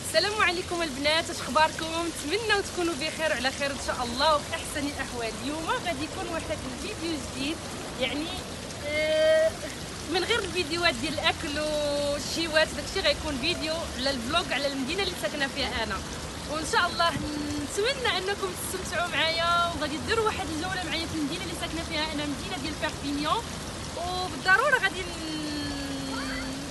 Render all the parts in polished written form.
السلام عليكم البنات، اش اخباركم؟ نتمنى تكونوا بخير وعلى خير ان شاء الله وفي احسن الاحوال. اليوم غادي يكون واحد الفيديو جديد، يعني من غير الفيديوهات ديال الاكل والشيوات، داكشي غيكون فيديو على الفلوق على المدينه اللي ساكنه فيها انا، وان شاء الله نتمنى انكم تستمتعوا معايا وغادي ديروا واحد الجوله معايا في المدينه اللي ساكنه فيها انا، مدينه ديال بيربينيون. وبالضروره غادي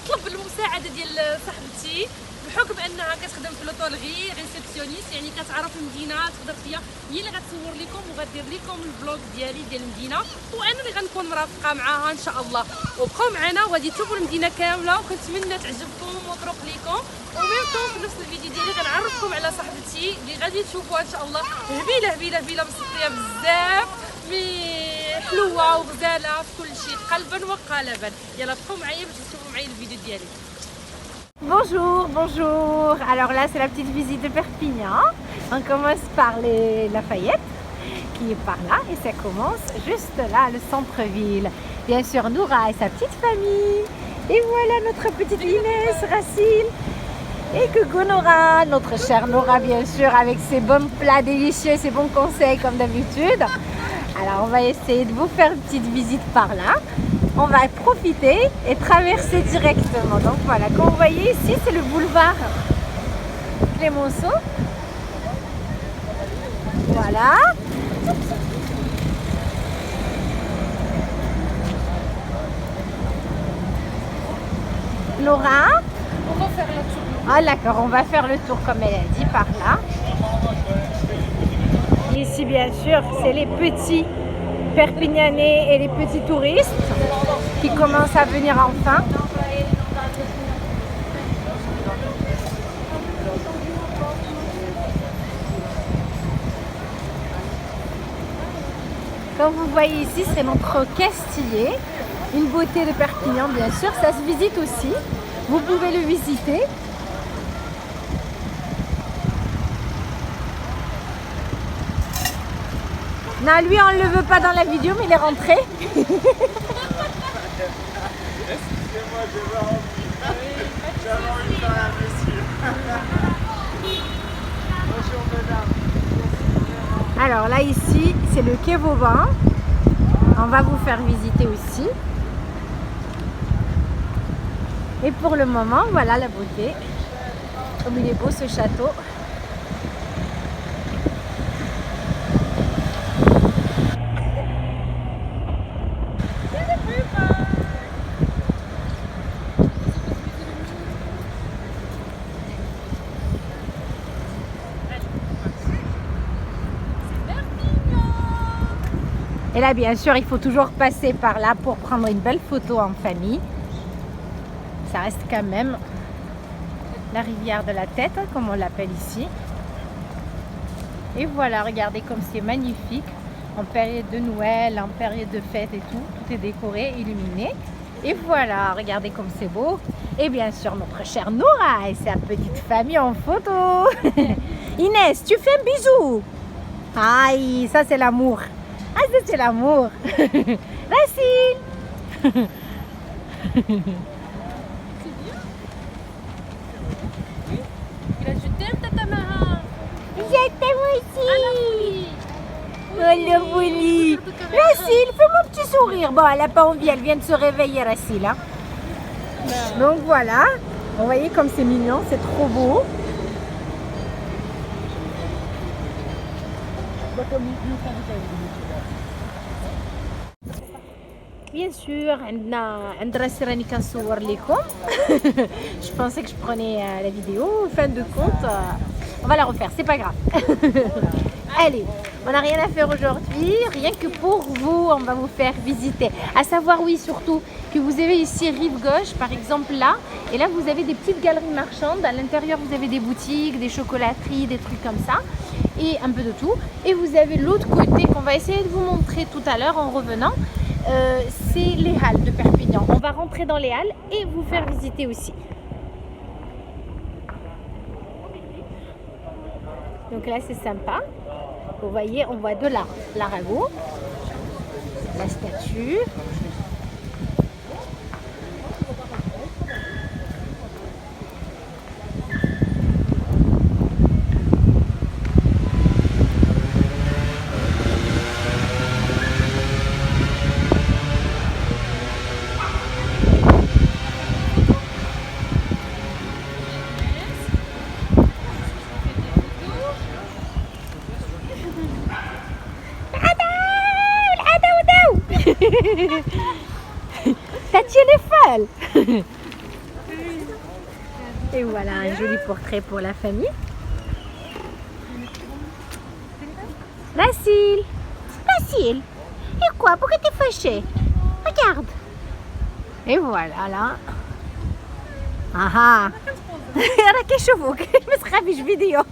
نطلب المساعده ديال صاحبتي بحكم انها كتخدم في لوطولغي ريسبسيونيست، يعني كتعرف المدينه، تقدر فيا هي اللي غتصور لكم وغدير لكم الفلوق ديالي ديال المدينه، وانا اللي غنكون مرافقه معاها ان شاء الله. وبقاو معنا وغادي تشوفوا المدينه كامله، وكنتمنى تعجبكم وتروق لكم. وميمطون في نفس الفيديو ديالي غنعرفكم على صاحبتي اللي غادي تشوفوها ان شاء الله، هبيله هبيله هبيله مسطيه بزاف، مي حلوه وغزاله في كل شيء قلبا وقالبا. يلا بقاو معايا باش تشوفوا معايا الفيديو ديالي. Bonjour, bonjour. Alors là, c'est la petite visite de Perpignan. On commence par les Lafayette, qui est par là, et ça commence juste là, le centre-ville. Bien sûr, Noura et sa petite famille. Et voilà notre petite Inès, Racine. Et coucou Nora, notre chère Nora, bien sûr, avec ses bons plats délicieux, ses bons conseils comme d'habitude. Alors, on va essayer de vous faire une petite visite par là. On va profiter et traverser directement. Donc voilà, comme vous voyez ici, c'est le boulevard Clémenceau. Voilà. Laura. On va faire le tour. Ah d'accord, on va faire le tour comme elle a dit par là. Ici, bien sûr, c'est les petits Perpignanais et les petits touristes qui commencent à venir enfin. Comme vous voyez ici, c'est notre Castillet, une beauté de Perpignan bien sûr, ça se visite aussi, vous pouvez le visiter. Non, lui on ne le veut pas dans la vidéo, mais il est rentré. Excusez-moi, j'avais envie de faire un monsieur. Bonjour mesdames. Alors là ici, c'est le quai Vauban. On va vous faire visiter aussi. Et pour le moment, voilà la beauté. Comme il est beau ce château. Et là, bien sûr, il faut toujours passer par là pour prendre une belle photo en famille. Ça reste quand même la rivière de la tête, comme on l'appelle ici. Et voilà, regardez comme c'est magnifique. En période de Noël, en période de fête et tout est décoré, illuminé. Et voilà, regardez comme c'est beau. Et bien sûr, notre chère Noura et sa petite famille en photo. Inès, tu fais un bisou. Aïe, ça c'est l'amour. Ah, ça c'est l'amour. Racine. Je t'aime Tata Maha. Je t'aime aussi. Oh la folie. Racine, fais-moi un petit sourire. Bon, elle n'a pas envie, elle vient de se réveiller, Racine. Hein. Donc voilà, vous voyez comme c'est mignon, c'est trop beau. Bien sûr, je pensais que je prenais la vidéo. En fin de compte, on va la refaire, c'est pas grave. Allez, on n'a rien à faire aujourd'hui, rien que pour vous, on va vous faire visiter. À savoir, oui, surtout, que vous avez ici rive gauche, par exemple là, et là vous avez des petites galeries marchandes. À l'intérieur, vous avez des boutiques, des chocolateries, des trucs comme ça, et un peu de tout. Et vous avez l'autre côté qu'on va essayer de vous montrer tout à l'heure en revenant. C'est les halles de Perpignan. On va rentrer dans les halles et vous faire visiter aussi. Donc là, c'est sympa. Vous voyez, on voit de là l'Arago, la statue. Tati, elle est folle. Et voilà un joli portrait pour la famille. Basile, Basile, et quoi? Pourquoi t'es fâché? Regarde. Et voilà là. Aha. أنا كيشوفوك ما تخافيش فيديو.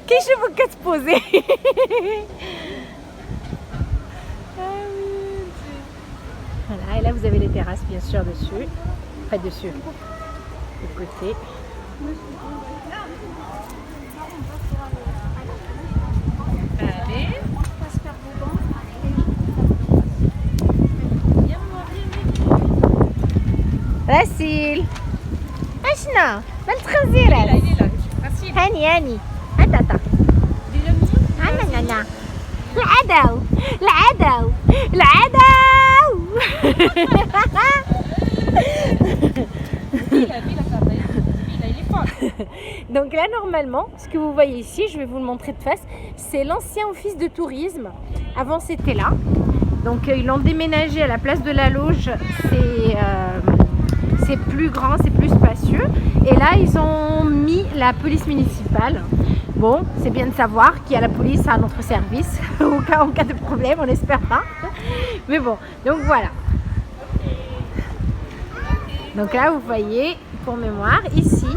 كيشوفوك كتبوزي. Voilà, et là vous avez les terrasses bien sûr dessus. Pas dessus. De côté. Allez. راسيل اشنا ما تخزيرة Il est là. Facile. هاني هاتا عنا العدو العدو العدو. Il est fort. Donc là normalement ce que vous voyez ici, je vais vous le montrer de face, c'est l'ancien office de tourisme. Avant c'était là, donc ils l'ont déménagé à la place de la Lauge. C'est plus grand, c'est plus spacieux, et là ils ont mis la police municipale. Bon, c'est bien de savoir qu'il y a la police à notre service en cas de problème, on n'espère pas, mais bon, donc voilà. Donc là vous voyez, pour mémoire, ici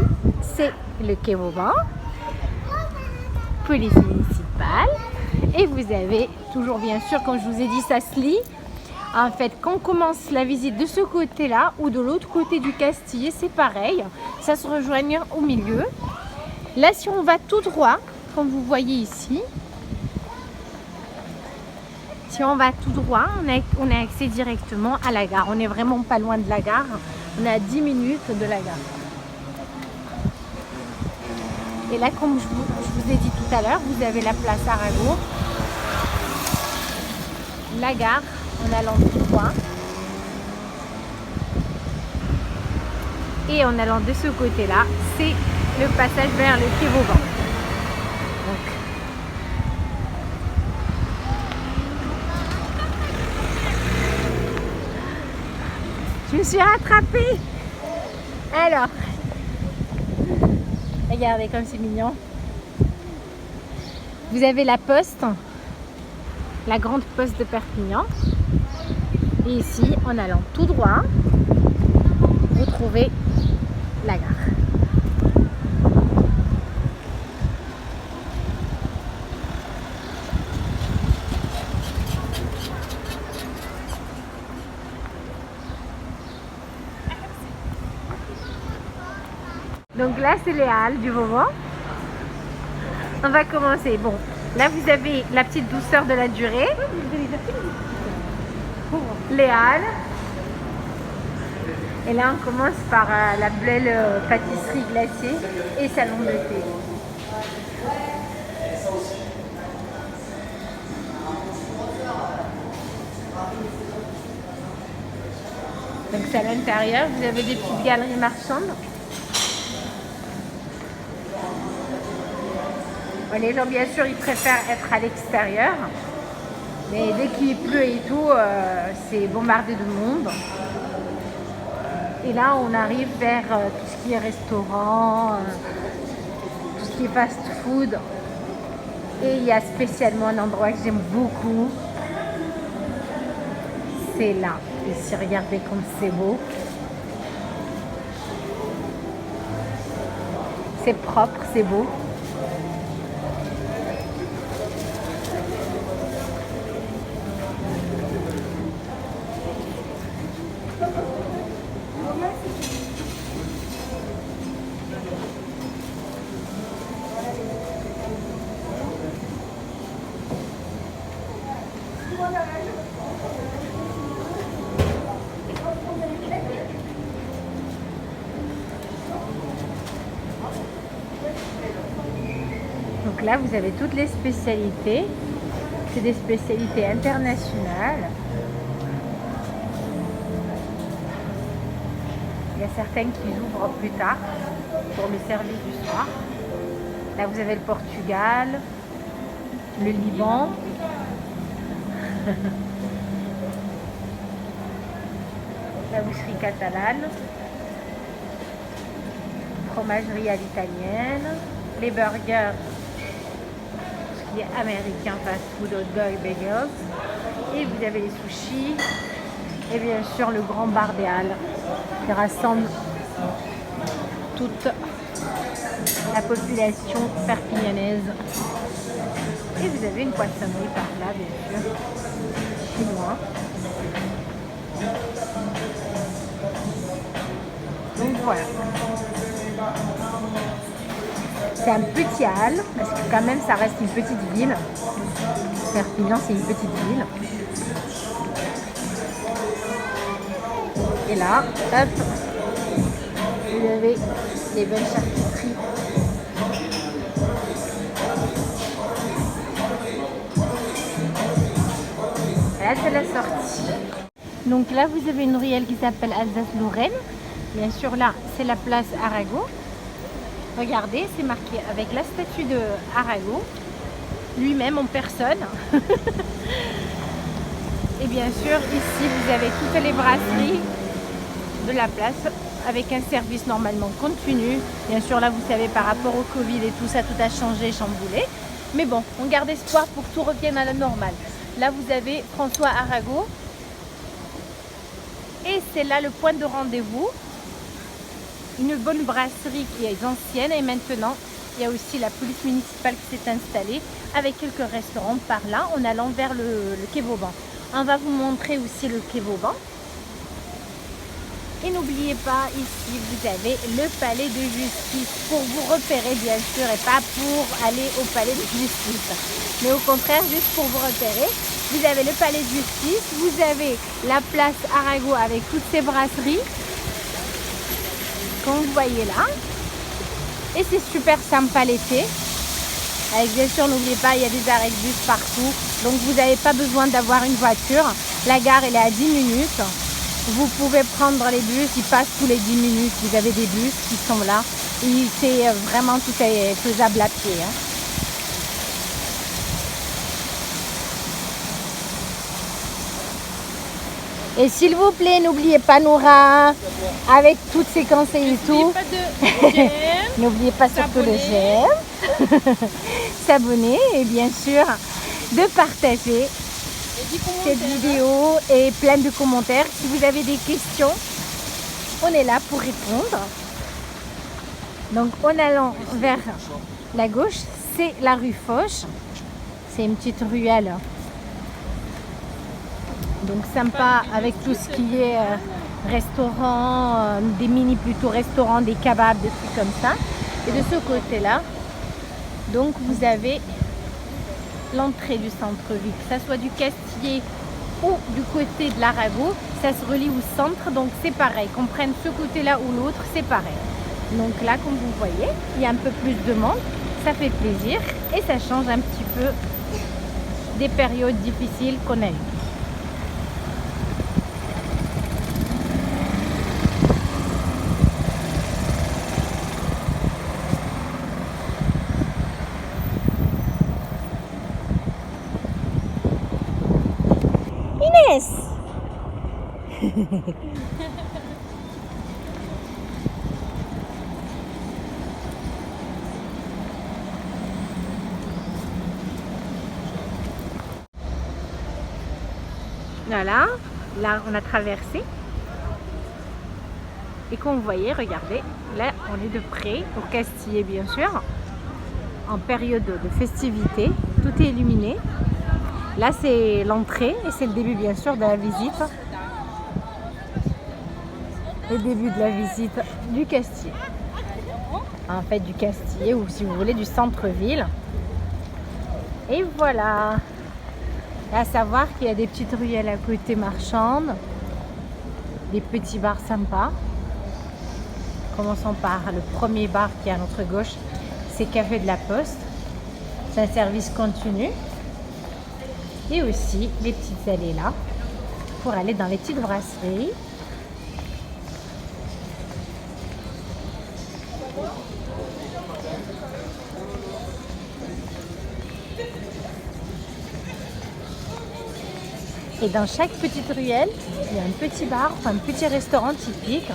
c'est le quai Vauban, police municipale, et vous avez toujours bien sûr, comme je vous ai dit, ça se lit. En fait, quand on commence la visite de ce côté-là ou de l'autre côté du Castillet, c'est pareil, ça se rejoignent au milieu. Là, si on va tout droit, comme vous voyez ici, si on va tout droit, on a accès directement à la gare. On n'est vraiment pas loin de la gare, on est à 10 minutes de la gare. Et là, comme je vous ai dit tout à l'heure, vous avez la place Arago, la gare, en allant tout droit, et en allant de ce côté là, c'est le passage vers le quai Vauban. Donc, je me suis rattrapée. Alors, regardez comme c'est mignon. Vous avez la poste, la grande poste de Perpignan. Et ici, en allant tout droit, vous trouvez la gare. Donc là, c'est les halles du Vauban. On va commencer. Bon, là, vous avez la petite douceur de la durée. Les halles. Et là on commence par la belle pâtisserie glacée et salon de thé. Donc c'est à l'intérieur, vous avez des petites galeries marchandes. Bon, les gens bien sûr ils préfèrent être à l'extérieur. Mais dès qu'il pleut et tout, c'est bombardé de monde. Et là, on arrive vers tout ce qui est restaurant, tout ce qui est fast-food. Et il y a spécialement un endroit que j'aime beaucoup. C'est là. Ici, regardez comme c'est beau. C'est propre, c'est beau. Donc là, vous avez toutes les spécialités. C'est des spécialités internationales. Il y a certaines qui ouvrent plus tard pour les services du soir. Là, vous avez le Portugal, le Liban. La boucherie catalane. Fromagerie à l'italienne. Les burgers, ce qui est américain, fast food, hot dog, bagels. Et vous avez les sushis. Et bien sûr le grand bar des Halles qui rassemble toute la population perpignanaise. Et vous avez une poissonnerie par là, bien sûr, chinois. Donc voilà. C'est un petit Halles, parce que quand même ça reste une petite ville. Perpignan, c'est une petite ville. Et là, hop, vous avez les bonnes charcuteries. Là, c'est la sortie. Donc là, vous avez une ruelle qui s'appelle Alsace-Lorraine. Bien sûr, là, c'est la place Arago. Regardez, c'est marqué avec la statue de Arago, lui-même en personne. Et bien sûr, ici, vous avez toutes les brasseries de la place avec un service normalement continu. Bien sûr, là, vous savez, par rapport au Covid et tout ça, tout a changé, chamboulé. Mais bon, on garde espoir pour que tout revienne à la normale. Là, vous avez François Arago. Et c'est là le point de rendez-vous. Une bonne brasserie qui est ancienne. Et maintenant, il y a aussi la police municipale qui s'est installée avec quelques restaurants par là en allant vers le quai Vauban. On va vous montrer aussi le quai Vauban. Et n'oubliez pas, ici, vous avez le palais de justice pour vous repérer, bien sûr, et pas pour aller au palais de justice. Mais au contraire, juste pour vous repérer. Vous avez le palais de justice, vous avez la place Arago avec toutes ces brasseries, comme vous voyez là. Et c'est super sympa l'été. Avec, bien sûr, n'oubliez pas, il y a des arrêts de bus partout. Donc, vous n'avez pas besoin d'avoir une voiture. La gare, elle est à 10 minutes. Vous pouvez prendre les bus, ils passent tous les 10 minutes. Vous avez des bus qui sont là. Et c'est vraiment, tout est faisable à pied. Hein. Et s'il vous plaît, n'oubliez pas Noura, avec toutes ces conseils et tout. N'oubliez pas surtout le j'aime. S'abonner et bien sûr de partager cette vidéo et plein de commentaires. Si vous avez des questions, on est là pour répondre. Donc en allant vers la gauche, c'est la rue Foch. C'est une petite ruelle. Donc sympa avec tout ce qui est restaurant, des mini plutôt restaurants, des kebabs, des trucs comme ça. Et de ce côté-là, donc vous avez l'entrée du centre-ville, que ce soit du Castillet ou du côté de l'Arago, ça se relie au centre, donc c'est pareil, qu'on prenne ce côté-là ou l'autre, c'est pareil. Donc là, comme vous voyez, il y a un peu plus de monde, ça fait plaisir et ça change un petit peu des périodes difficiles qu'on a eues. Inès. Voilà, là on a traversé. Et comme vous voyez, regardez, là on est de près, au Castillet bien sûr, en période de festivité, tout est illuminé. Là c'est l'entrée et c'est le début bien sûr de la visite. Le début de la visite du Castillet. En fait du Castillet ou si vous voulez du centre-ville. Et voilà. Et à savoir qu'il y a des petites ruelles à côté marchandes. Des petits bars sympas. Commençons par le premier bar qui est à notre gauche. C'est Café de la Poste. C'est un service continu. Et aussi les petites allées là pour aller dans les petites brasseries. Et dans chaque petite ruelle, il y a un petit bar, enfin un petit restaurant typique.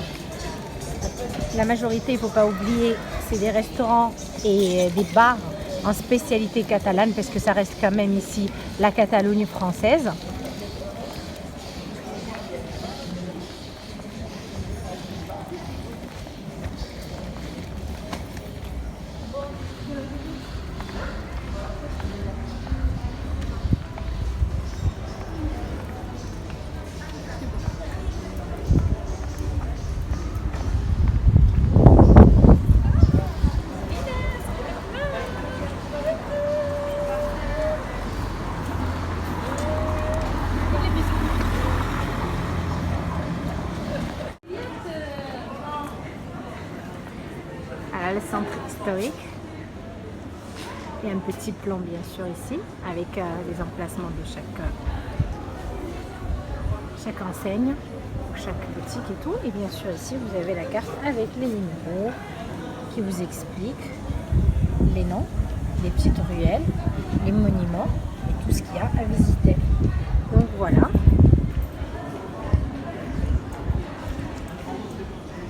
La majorité, il ne faut pas oublier, c'est des restaurants et des bars en spécialité catalane parce que ça reste quand même ici la Catalogne française. Le centre historique. Il y a un petit plan bien sûr ici avec les emplacements de chaque enseigne, chaque boutique et tout. Et bien sûr ici vous avez la carte avec les numéros qui vous expliquent les noms, les petites ruelles, les monuments et tout ce qu'il y a à visiter. Donc voilà.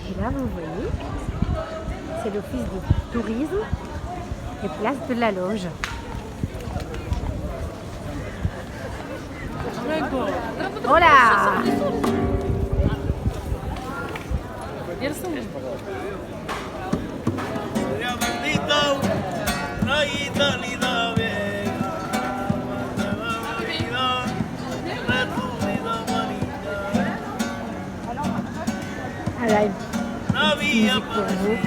Et là vous voyez, c'est l'office du tourisme et place de la Loge. Hola! Voilà, musique pour vous.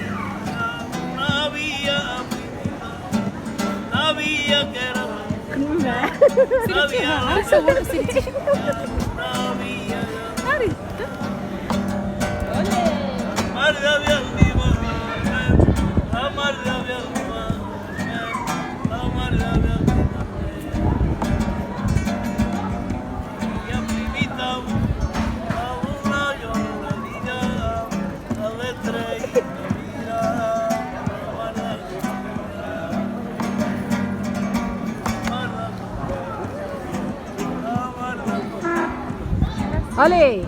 Allez!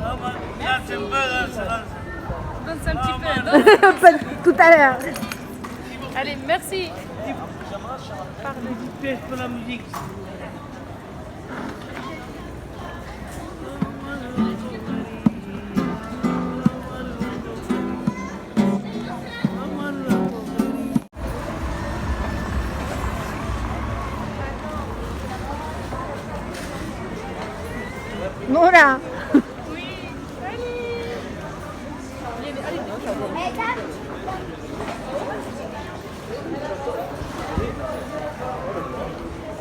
Danse un petit peu. Tout à l'heure. Allez, merci. Pour la musique. Nora!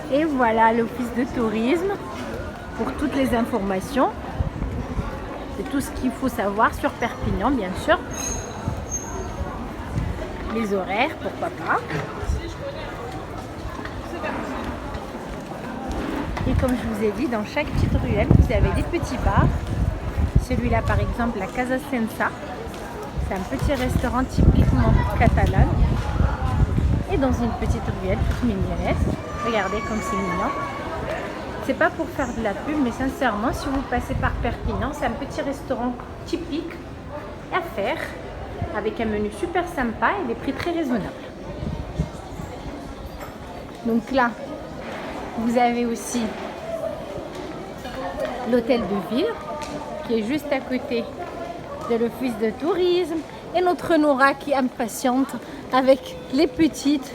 Et voilà l'office de tourisme pour toutes les informations et tout ce qu'il faut savoir sur Perpignan, bien sûr. Les horaires, pourquoi pas. Et comme je vous ai dit, dans chaque petite ruelle, vous avez des petits bars. Celui-là, par exemple, la Casa Sensa. C'est un petit restaurant typiquement catalan. Et dans une petite ruelle toute mignonnette. Regardez comme c'est mignon. C'est pas pour faire de la pub, mais sincèrement, si vous passez par Perpignan, c'est un petit restaurant typique à faire avec un menu super sympa et des prix très raisonnables. Donc là, vous avez aussi l'hôtel de ville qui est juste à côté de l'office de tourisme et notre Nora qui est impatiente avec les petites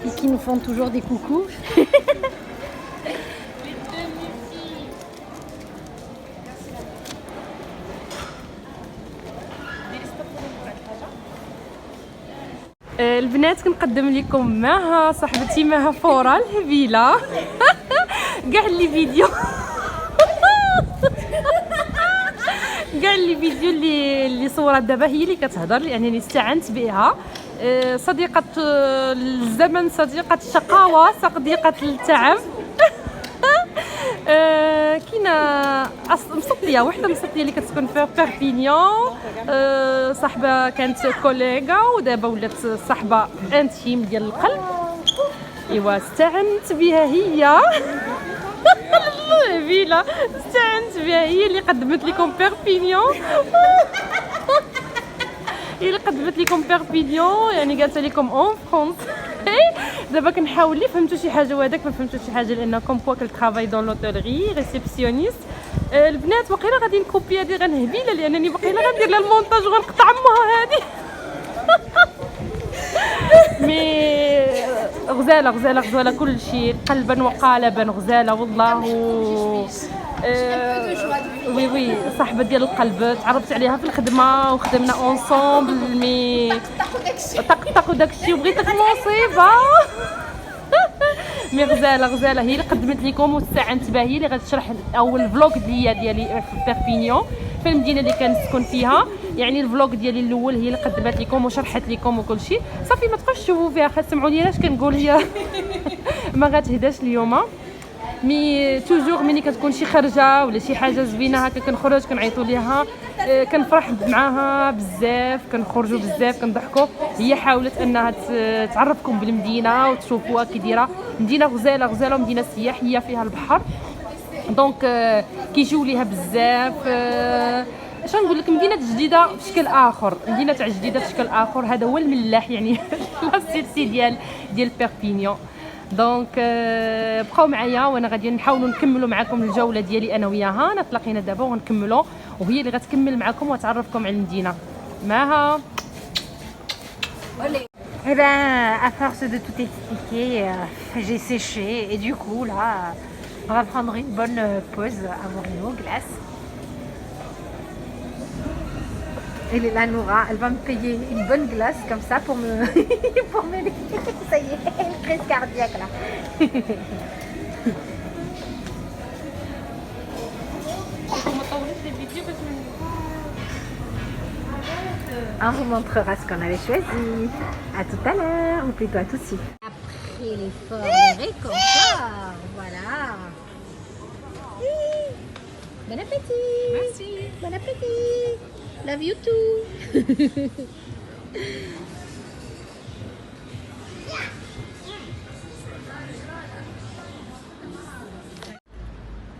et qui nous font toujours des coucous. البنات كنقدم لكم معها صاحبتي معها فورا الهبيله كاع لي فيديو كاع لي فيديو اللي صورت دابا هي اللي كتهضر يعني اللي استعنت بها صديقه الزمن صديقه الشقاوه صديقه التعب كاينه مسطيه وحده مسطيه اللي كتسكن في بيربينيون صاحبه كانت كوليغا ودابا ولات صاحبه انتيم ديال القلب ايوا استعنت بها هي فيلا استعنت بها، هي اللي قدمت لكم بيربينيون. هي اللي قدمت لكم بيربينيون، يعني قالت لكم اون فرونس. دابا كنحاول لي فهمتوا شي حاجه وهذاك ما فهمتوا شي حاجه، لانكم كوا كل ترافاي دون لوتيلري ريسبسيونيست. البنات واقيلا غادي نكوبي هذه غنهبيله، لانني باقيلا غندير لها المونتاج وغنقطع امها هذه. مي غزاله غزاله غزاله كل شيء، قلبا وقالبا غزاله والله. وي وي صاحبه ديال القلب، تعرفت عليها في الخدمه وخدمنا اونصومبل، مي طق وداكشي وبغيتك مصيبه. مي غزاله غزاله هي اللي قدمت لكم، والساعه انتباه هي اللي غتشرح اول فلوق ديالي في بيربينيون في المدينه اللي كنسكن فيها. يعني الفلوق ديالي الاول هي اللي قدمت لكم وشرحت لكم وكل شيء. صافي ما تبقاوش تشوفوا فيها، خاص اش كنقول هي. ما غاتهداش اليوم، مي توجور ملي كتكون شي خرجه ولا شي حاجه زوينه هكا كنخرج كنعيطوا ليها، كنفرح معاها بزاف، كنخرجوا بزاف كنضحكوا. هي حاولت انها تعرفكم بالمدينه وتشوفوها كي دايره. مدينه غزاله غزاله ومدينه سياحيه فيها البحر، دونك كيجيو ليها بزاف. اش نقول لك، مدينه جديده بشكل اخر، مدينه تاع جديده بشكل اخر. هذا هو الملاح يعني لاسيتي ديال بيربينيون. دونك بقاو معايا وانا غادي نحاولوا نكملوا معكم الجوله ديالي انا وياها. نتلاقينا دابا ونكملوا، وهي اللي غتكمل معكم وتعرفكم على المدينه معها. Eh ben, à force de tout expliquer, j'ai séché et du coup là, on va prendre une bonne pause à Morino, glace. Elle est là, Noura, elle va me payer une bonne glace comme ça pour me pour m'aider. Ça y est, une crise cardiaque là. On vous montrera ce qu'on avait choisi. À tout à l'heure, ou plutôt à tout de suite. Après l'effort, le réconfort, voilà. Bon appétit. Merci. Bon appétit. Love you too.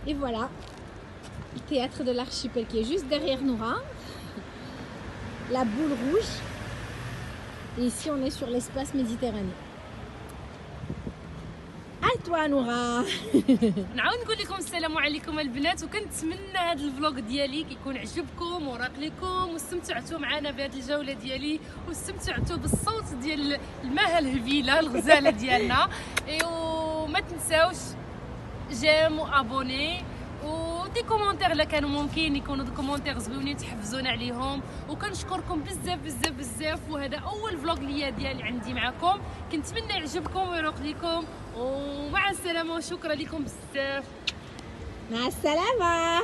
Et voilà, le théâtre de l'archipel qui est juste derrière Noura. La boule rouge. Et ici, on est sur l'espace méditerranéen. À toi, Noura. نعاود نقول لكم السلام عليكم البنات، وكنتمنى هذا الفلوق ديالي كيكون عجبكم وراق لكم واستمتعتوا معنا بهذه الجوله ديالي، واستمتعتوا بالصوت ديال المها الهبيله الغزاله ديالنا. وما تنساوش جيم وابوني ودي كومونتير الا كانوا ممكن يكونوا دي كومونتير زوينين تحفزونا عليهم. وكنشكركم بزاف بزاف بزاف، وهذا اول فلوق ليا ديالي عندي معكم. كنتمنى يعجبكم ويروق لكم، ومع السلامه وشكرا لكم بزاف. مع السلامة.